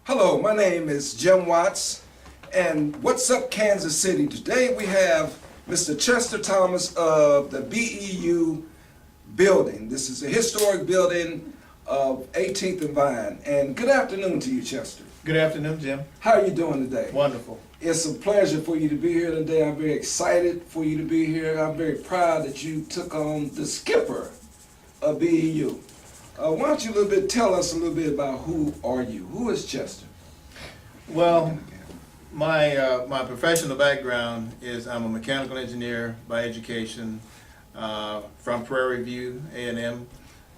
Hello, my name is Jim Watts, and what's up, Kansas City? Today we have Mr. Chester Thomas of the BEU building. This is a historic building of 18th and Vine. And good afternoon to you, Chester. Good afternoon, Jim. How are you doing today? Wonderful. It's a pleasure for you to be here today. I'm very excited for you to be here. I'm very proud that you took on the skipper of BEU. Why don't you tell us a little bit about who are you? Who is Chester? Well, my professional background is I'm a mechanical engineer by education from Prairie View, A&M.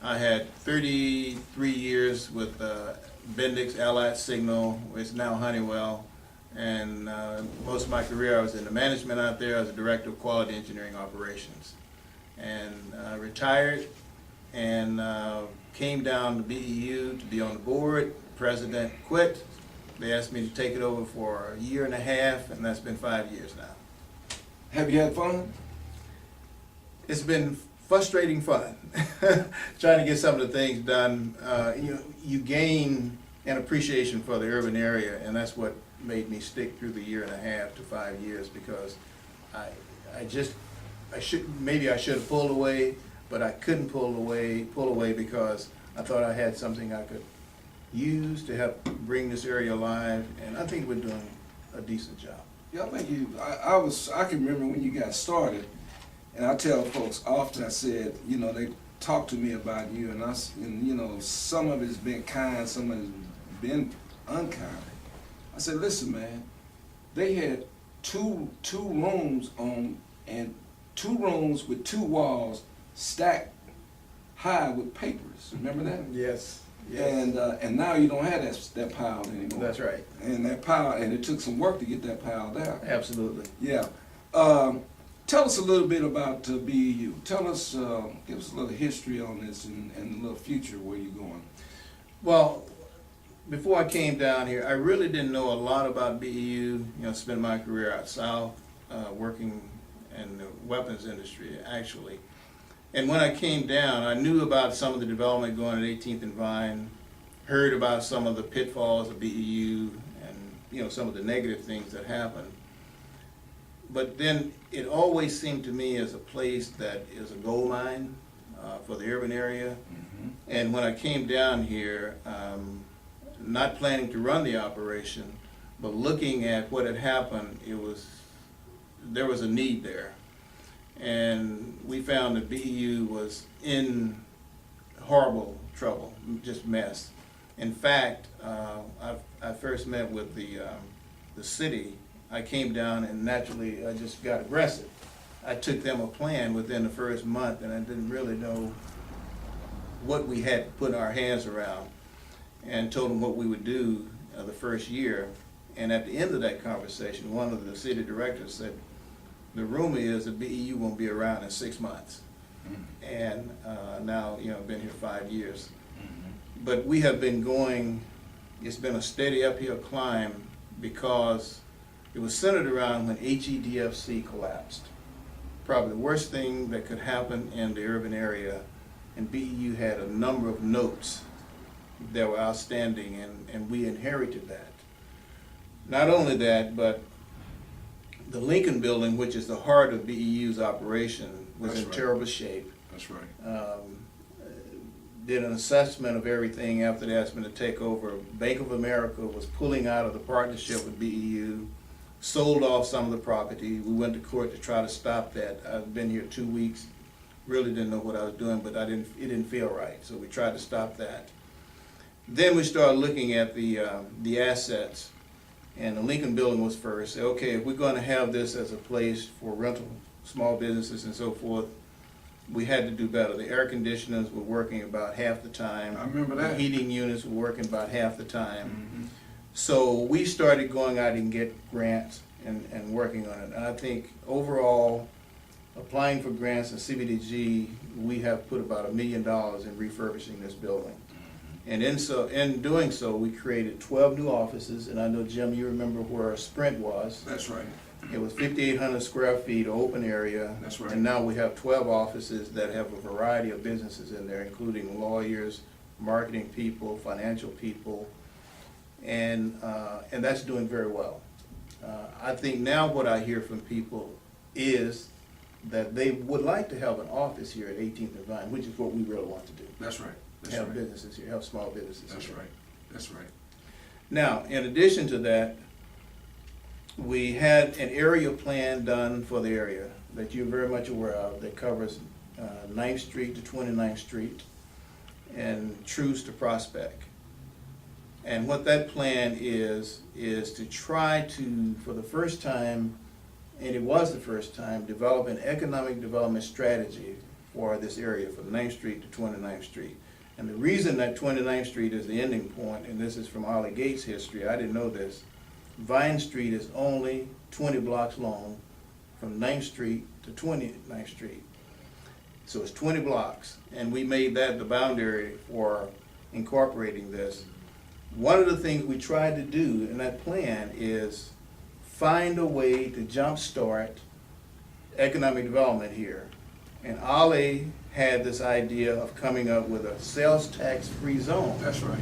I had 33 years with Bendix, Allied Signal, it's now Honeywell, and most of my career I was in the management out there as a director of quality engineering operations. And retired and came down to BEU to be on the board. President quit. They asked me to take it over for a year and a half, and that's been 5 years now. Have you had fun? It's been frustrating fun. Trying to get some of the things done. You gain an appreciation for the urban area, and that's what made me stick through the year and a half to 5 years, because maybe I should have pulled away, but I couldn't pull away because I thought I had something I could use to help bring this area alive, and I think we're doing a decent job. Yeah, I think you. I can remember when you got started, and I tell folks often. I said, they talk to me about you, and some of it's been kind, some of it's been unkind. I said, listen, man, they had two rooms and 2 rooms with 2 walls stacked high with papers. Remember that? Yes. And now you don't have that pile anymore. That's right. And that pile, and it took some work to get that pile down. Absolutely. Yeah. Tell us a little bit about BEU. Tell us, give us a little history on this and a little future where you're going. Well, before I came down here, I really didn't know a lot about BEU. Spent my career out south, working in the weapons industry, actually. And when I came down, I knew about some of the development going at 18th and Vine, heard about some of the pitfalls of BEU and some of the negative things that happened. But then it always seemed to me as a place that is a gold mine for the urban area. Mm-hmm. And when I came down here, not planning to run the operation, but looking at what had happened, there was a need there. And we found that BEU was in horrible trouble, just mess. In fact, I first met with the city. I came down and naturally I just got aggressive. I took them a plan within the first month, and I didn't really know what we had to put our hands around, and told them what we would do the first year. And at the end of that conversation, one of the city directors said, the rumor is that BEU won't be around in 6 months. Mm-hmm. And now, I've been here 5 years. Mm-hmm. But we have been going, it's been a steady uphill climb, because it was centered around when HEDFC collapsed. Probably the worst thing that could happen in the urban area, and BEU had a number of notes that were outstanding, and we inherited that. Not only that, but the Lincoln Building, which is the heart of BEU's operation, was in terrible shape. That's right. Did an assessment of everything after they asked me to take over. Bank of America was pulling out of the partnership with BEU, sold off some of the property. We went to court to try to stop that. I've been here 2 weeks, really didn't know what I was doing, but it didn't feel right, so we tried to stop that. Then we started looking at the assets. And the Lincoln Building was first. Okay, if we're going to have this as a place for rental, small businesses and so forth, we had to do better. The air conditioners were working about half the time. I remember that. The heating units were working about half the time. Mm-hmm. So we started going out and get grants and working on it. And I think overall, applying for grants in CBDG, we have put about $1 million in refurbishing this building. And in doing so, we created 12 new offices, and I know, Jim, you remember where Sprint was. That's right. It was 5,800 square feet, open area. That's right. And now we have 12 offices that have a variety of businesses in there, including lawyers, marketing people, financial people, and that's doing very well. I think now what I hear from people is that they would like to have an office here at 18th and Vine, which is what we really want to do. That's right. That's Have right. businesses here, have small businesses That's here. right. That's right. Now, in addition to that, we had an area plan done for the area that you're very much aware of that covers 9th Street to 29th Street and Truce to Prospect. And what that plan is to try to, for the first time, and it was the first time, develop an economic development strategy for this area from 9th Street to 29th Street. And the reason that 29th Street is the ending point, and this is from Ollie Gates' history, I didn't know this, Vine Street is only 20 blocks long from 9th Street to 29th Street. So it's 20 blocks, and we made that the boundary for incorporating this. One of the things we tried to do in that plan is find a way to jumpstart economic development here. And Ollie had this idea of coming up with a sales tax-free zone. That's right.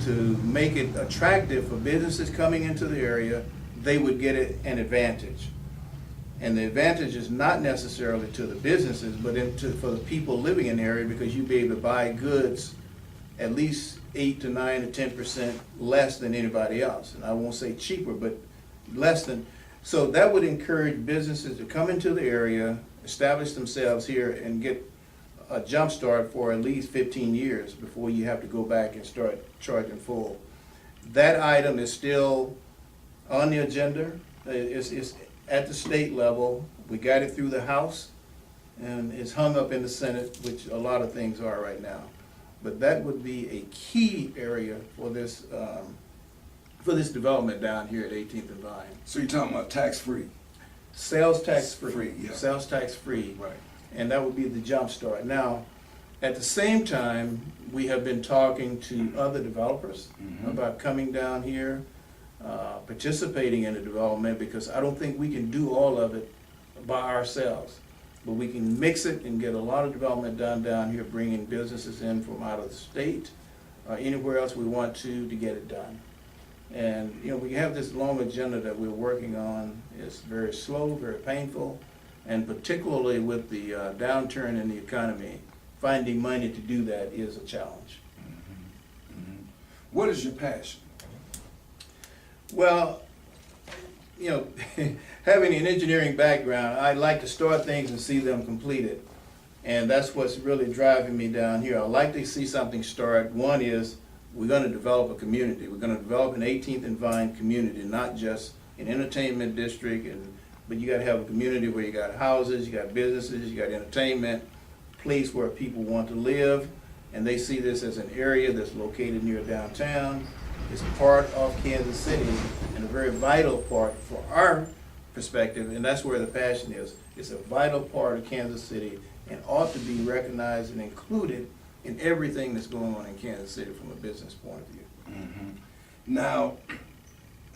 To make it attractive for businesses coming into the area, they would get an advantage. And the advantage is not necessarily to the businesses, but for the people living in the area, because you'd be able to buy goods at least 8 to 9 to 10% less than anybody else. And I won't say cheaper, but less than. So that would encourage businesses to come into the area, establish themselves here, and get a jump start for at least 15 years before you have to go back and start charging full. That item is still on the agenda. It's at the state level. We got it through the House, and it's hung up in the Senate, which a lot of things are right now. But that would be a key area for this development down here at 18th and Vine. So you're talking about tax-free? Sales tax free. Free, yeah. Sales tax free. Right. And that would be the jump start. Now, at the same time, we have been talking to other developers about coming down here, participating in the development, because I don't think we can do all of it by ourselves. But we can mix it and get a lot of development done down here, bringing businesses in from out of the state, anywhere else we want to get it done. And, you know, we have this long agenda that we're working on. It's very slow, very painful, and particularly with the downturn in the economy, finding money to do that is a challenge. What is your passion? Well, you know, having an engineering background, I like to start things and see them completed. And that's what's really driving me down here. I like to see something start. One is, we're going to develop a community. We're going to develop an 18th and Vine community, not just an entertainment district, but you got to have a community where you got houses, you got businesses, you got entertainment, place where people want to live, and they see this as an area that's located near downtown. It's part of Kansas City and a very vital part for our perspective, and that's where the passion is. It's a vital part of Kansas City and ought to be recognized and included in everything that's going on in Kansas City from a business point of view. Now,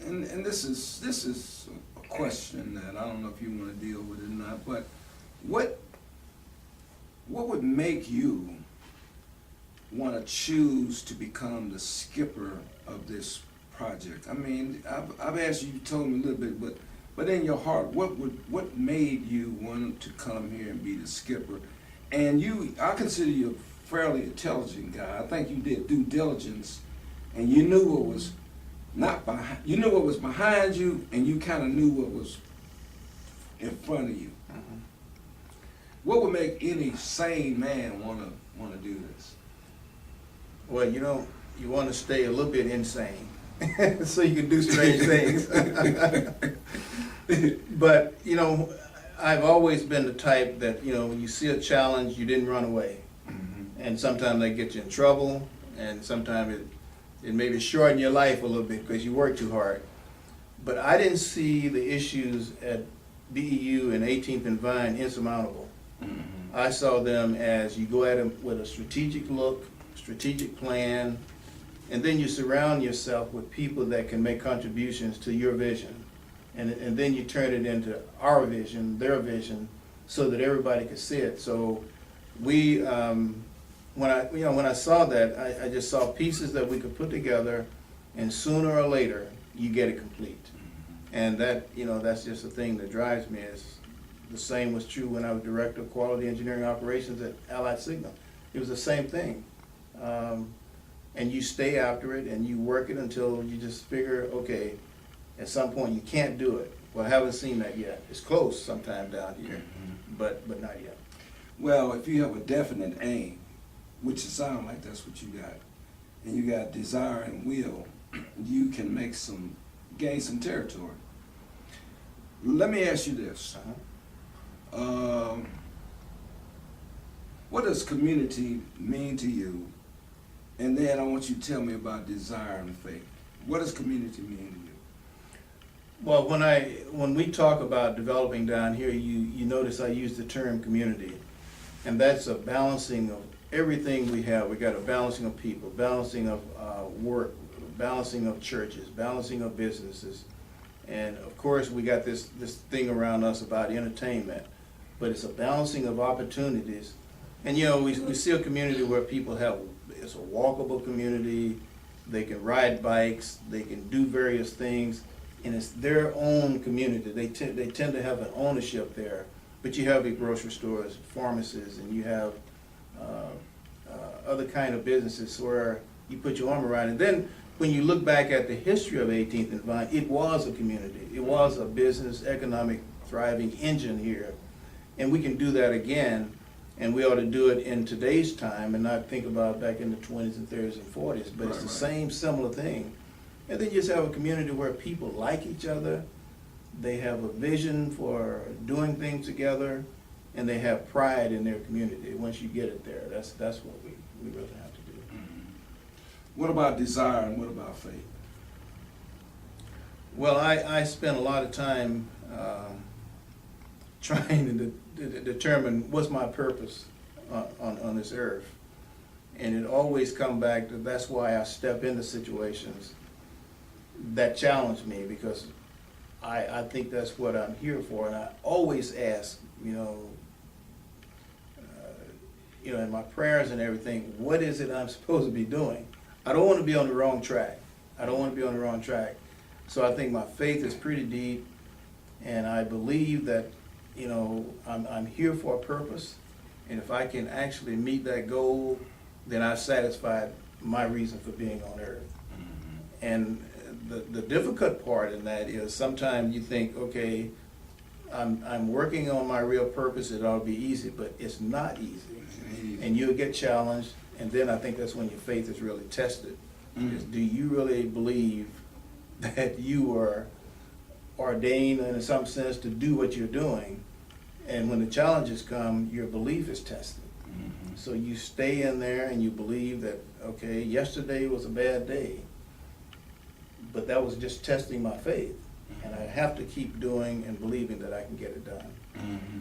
and this is a question that I don't know if you want to deal with it or not, but what would make you want to choose to become the skipper of this project? I mean, I've asked you, you told me a little bit, but in your heart, what made you want to come here and be the skipper? And I consider you a fairly intelligent guy. I think you did due diligence, and you knew what was you knew what was behind you, and you kind of knew what was in front of you. What would make any sane man want to do this? Well, you know, you want to stay a little bit insane so you can do strange things. But, you know, I've always been the type that, you know, when you see a challenge, you didn't run away. And sometimes they get you in trouble, and sometimes it maybe shorten your life a little bit because you work too hard. But I didn't see the issues at BEU and 18th and Vine insurmountable. I saw them as you go at them with a strategic look, strategic plan, and then you surround yourself with people that can make contributions to your vision. and then you turn it into our vision, their vision, so that everybody could see it. So we, when I saw that, I just saw pieces that we could put together, and sooner or later, you get it complete. And that, that's just the thing that drives me. Is the same was true when I was Director of Quality Engineering Operations at Allied Signal. It was the same thing. And you stay after it, and you work it until you just figure, okay, at some point you can't do it. Well, I haven't seen that yet. It's close sometime down here, but not yet. Well, if you have a definite aim, which it sounds like that's what you got, and you got desire and will, you can gain some territory. Let me ask you this. What does community mean to you? And then I want you to tell me about desire and faith. What does community mean to you? Well, when we talk about developing down here, you notice I use the term community, and that's a balancing of everything we have. We got a balancing of people, balancing of work, balancing of churches, balancing of businesses, and of course we got this thing around us about entertainment. But it's a balancing of opportunities, and we see a community where people it's a walkable community. They can ride bikes, they can do various things, and it's their own community. They tend to have an ownership there. But you have your grocery stores, pharmacies, and you have other kind of businesses where you put your arm around. And then when you look back at the history of 18th and Vine, it was a community. It was a business, economic, thriving engine here. And we can do that again, and we ought to do it in today's time and not think about back in the 20s and 30s and 40s. But it's the same similar thing. And then you just have a community where people like each other, they have a vision for doing things together, and they have pride in their community. Once you get it there, that's what we really have to do. What about desire and what about faith? Well, I spent a lot of time trying to determine what's my purpose on this earth. And it always come back to that's why I step into situations that challenge me, because I think that's what I'm here for. And I always ask, in my prayers and everything, what is it I'm supposed to be doing? I don't want to be on the wrong track. So I think my faith is pretty deep, and I believe that, I'm here for a purpose, and if I can actually meet that goal, then I've satisfied my reason for being on earth. And the difficult part in that is sometimes you think, okay, I'm working on my real purpose, it ought to be easy, but it's not easy. And you'll get challenged, and then I think that's when your faith is really tested. Is, do you really believe that you are ordained in some sense to do what you're doing? And when the challenges come, your belief is tested. So you stay in there and you believe that, okay, yesterday was a bad day, but that was just testing my faith. And I have to keep doing and believing that I can get it done.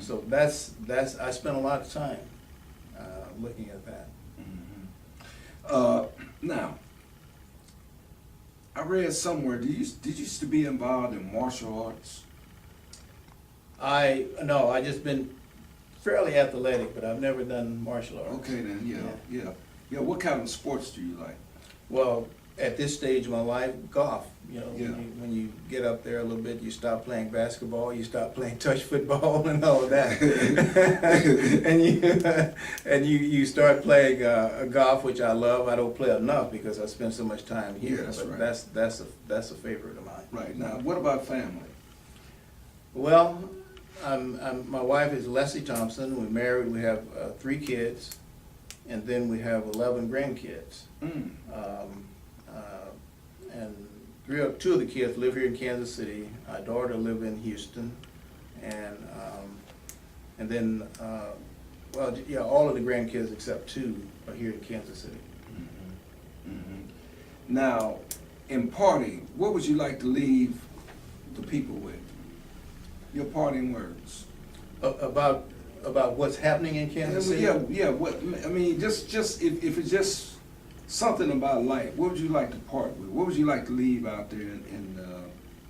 So that's I spent a lot of time looking at that. Now, I read somewhere, did you used to be involved in martial arts? No, I just been fairly athletic, but I've never done martial arts. Okay then, yeah. What kind of sports do you like? Well, at this stage of my life, golf. When you get up there a little bit, you stop playing basketball, you stop playing touch football and all of that, and you start playing golf, which I love. I don't play enough because I spend so much time here. Yeah, that's but right. that's a favorite of mine. Right. Now, what about family? Well, my wife is Leslie Thompson. We're married. We have 3 kids, and then we have 11 grandkids. And 2 of the kids live here in Kansas City. Our daughter lives in Houston, and then all of the grandkids except 2 are here in Kansas City. Now, in parting, what would you like to leave the people with? Your parting words. About what's happening in Kansas City? Yeah. What I mean, just if it's just something about life, what would you like to part with? What would you like to leave out there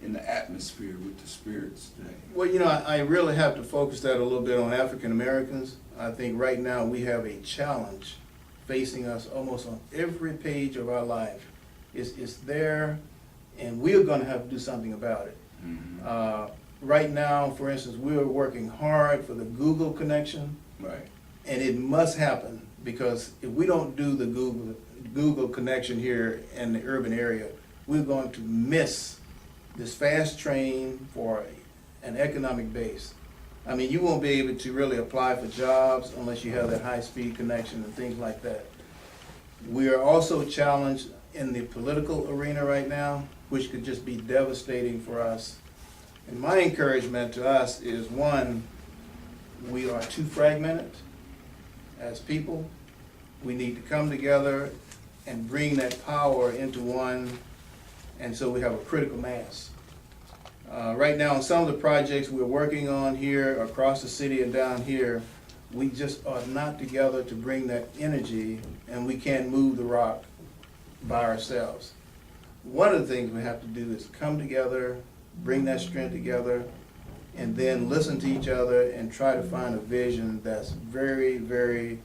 in the atmosphere with the spirits today? Well, you know, I really have to focus that a little bit on African Americans. I think right now we have a challenge facing us almost on every page of our life. It's there, and we're going to have to do something about it. Right now, for instance, we're working hard for the Google connection, Right. and it must happen, because if we don't do the Google connection here in the urban area, we're going to miss this fast train for an economic base. I mean, you won't be able to really apply for jobs unless you have that high-speed connection and things like that. We are also challenged in the political arena right now, which could just be devastating for us. And my encouragement to us is, one, we are too fragmented as people. We need to come together and bring that power into one, and so we have a critical mass. Right now, on some of the projects we're working on here, across the city and down here, we just are not together to bring that energy, and we can't move the rock by ourselves. One of the things we have to do is come together, bring that strength together, and then listen to each other and try to find a vision that's very, very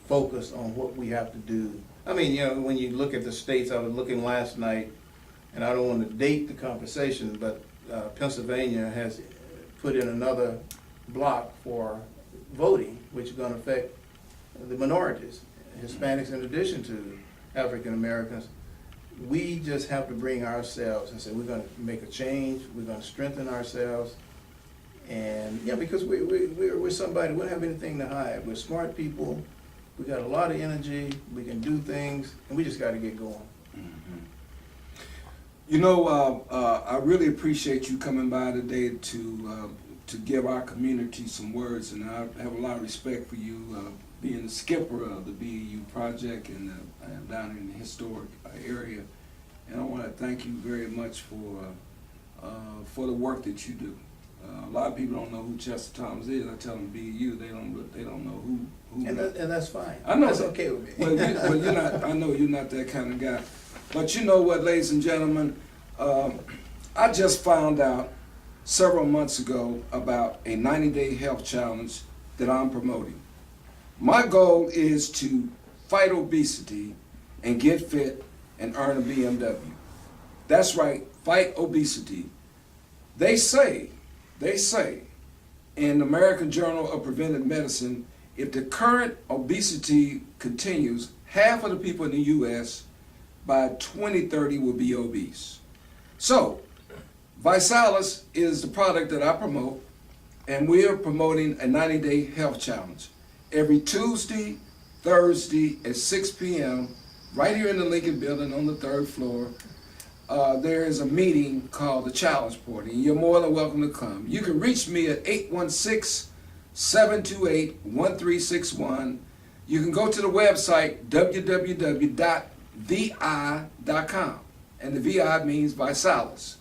focused on what we have to do. I mean, you know, when you look at the states, I was looking last night, and I don't want to date the conversation, but Pennsylvania has put in another block for voting, which is going to affect the minorities, Hispanics in addition to African Americans. We just have to bring ourselves and say, we're going to make a change, we're going to strengthen ourselves. And yeah, because we're somebody, we don't have anything to hide. We're smart people, we got a lot of energy, we can do things, and we just got to get going. You know, I really appreciate you coming by today to give our community some words, and I have a lot of respect for you being the skipper of the BEU project and down in the historic area. And I want to thank you very much for the work that you do. A lot of people don't know who Chester Thompson is. I tell them BEU, they don't know who. And that's fine. I know that's that. Okay with me. Well, you're not. I know you're not that kind of guy. But you know what, ladies and gentlemen, I just found out several months ago about a 90-day health challenge that I'm promoting. My goal is to fight obesity and get fit and earn a BMW. That's right, fight obesity. They say in the American Journal of Preventive Medicine, if the current obesity continues, half of the people in the U.S. by 2030 will be obese. So, Visalis is the product that I promote, and we are promoting a 90-day health challenge. Every Tuesday, Thursday at 6 p.m., right here in the Lincoln Building on the 3rd floor, there is a meeting called the Challenge Party, and you're more than welcome to come. You can reach me at 816-728-1361. You can go to the website www.vi.com, and the VI means Visalis.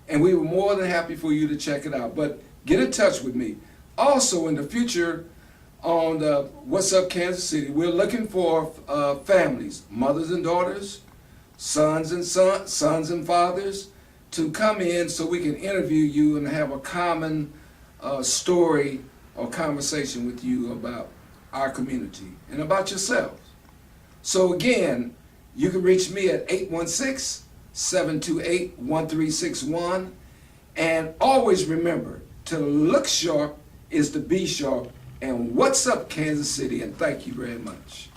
And we were more than happy for you to check it out. But get in touch with me. Also, in the future, on the What's Up Kansas City, we're looking for families, mothers and daughters, sons and fathers, to come in so we can interview you and have a common story or conversation with you about our community and about yourselves. So again, you can reach me at 816-728-1361. And always remember, to look sharp is to be sharp. And what's up, Kansas City? And thank you very much.